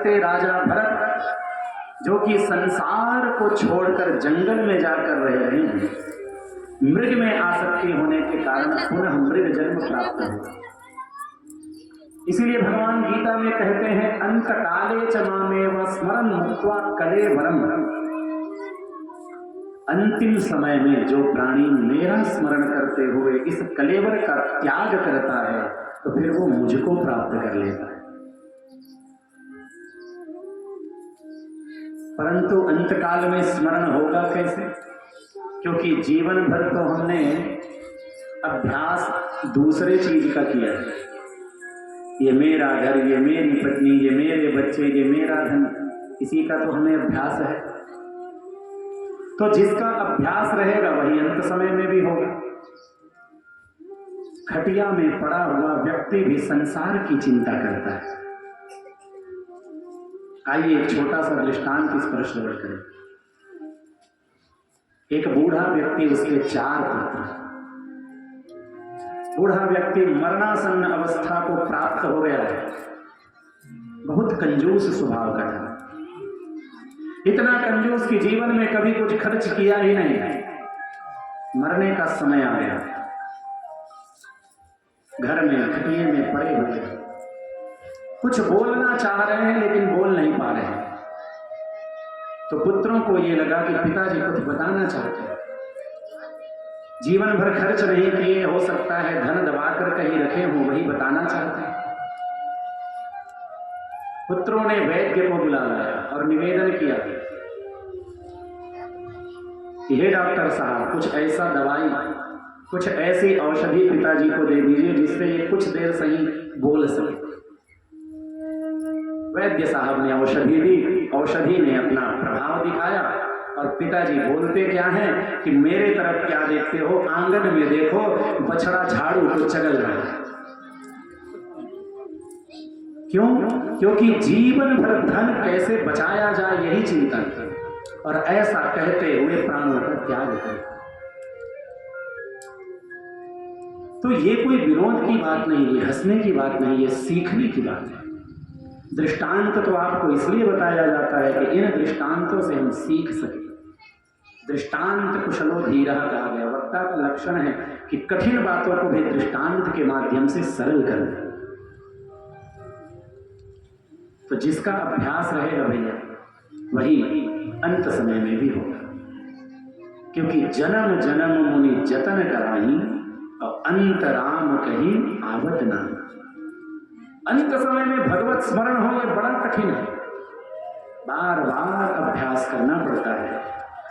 सकते राजा भरत, जो कि संसार को छोड़कर जंगल में जाकर रह रहे हैं, मृग में आसक्ति होने के कारण पुनः मृग जन्म प्राप्त हुआ। इसीलिए भगवान गीता में कहते हैं अंत काले च मामेव स्मरन् मुक्त्वा कलेवरम, अंतिम समय में जो प्राणी मेरा स्मरण करते हुए इस कलेवर का त्याग करता है तो फिर वो मुझको प्राप्त कर लेता है। परंतु अंतकाल में स्मरण होगा कैसे? क्योंकि जीवन भर तो हमने अभ्यास दूसरे चीज का किया है। ये मेरा घर, ये मेरी पत्नी, ये मेरे बच्चे, ये मेरा धन, इसी का तो हमें अभ्यास है। तो जिसका अभ्यास रहेगा वही अंत समय में भी होगा। खटिया में पड़ा हुआ व्यक्ति भी संसार की चिंता करता है। आइए एक छोटा सा दृष्टांत इस पर श्रवण करें। एक बूढ़ा व्यक्ति, उसके 4 पुत्र। बूढ़ा व्यक्ति मरणासन्न अवस्था को प्राप्त हो गया है। बहुत कंजूस स्वभाव का था, इतना कंजूस कि जीवन में कभी कुछ खर्च किया ही नहीं। मरने का समय आ गया, घर में खटिए में पड़े हुए, कुछ बोलना चाह रहे हैं लेकिन बोल नहीं पा रहे हैं। तो पुत्रों को ये लगा कि पिताजी कुछ बताना चाहते हैं। जीवन भर खर्च नहीं किए, हो सकता है धन दबाकर कहीं रखे हो, वही बताना चाहते हैं। पुत्रों ने वैद्य को बुला लाया और निवेदन किया कि हे डॉक्टर साहब, कुछ ऐसा दवाई, कुछ ऐसी औषधि पिताजी को दे दीजिए जिससे ये कुछ देर सही बोल सके। वैद्य साहब ने औषधि दी, औषधि ने अपना प्रभाव दिखाया और पिताजी बोलते क्या हैं कि मेरे तरफ क्या देखते हो, आंगन में देखो, बछड़ा झाड़ू को चगल रहा है। क्यों? क्योंकि जीवन भर धन कैसे बचाया जाए यही चिंता है, और ऐसा कहते हुए प्राणों का त्याग करें। तो ये कोई विनोद की बात नहीं, ये हंसने की बात नहीं, ये सीखने की बात है। दृष्टांत तो आपको इसलिए बताया जाता है कि इन दृष्टांतों से हम सीख सकें। दृष्टांत कुशलो धीरः कहा गया। वक्ता का लक्षण है कि कठिन बातों को भी दृष्टांत के माध्यम से सरल कर दे। तो जिसका अभ्यास रहेगा भैया, वही अंत समय में भी होगा। क्योंकि जन्म जन्म मुनि जतन कराई और अंत राम कहीं आवत ना। अंत समय में भगवत स्मरण हो, यह बड़ा कठिन है। बार बार अभ्यास करना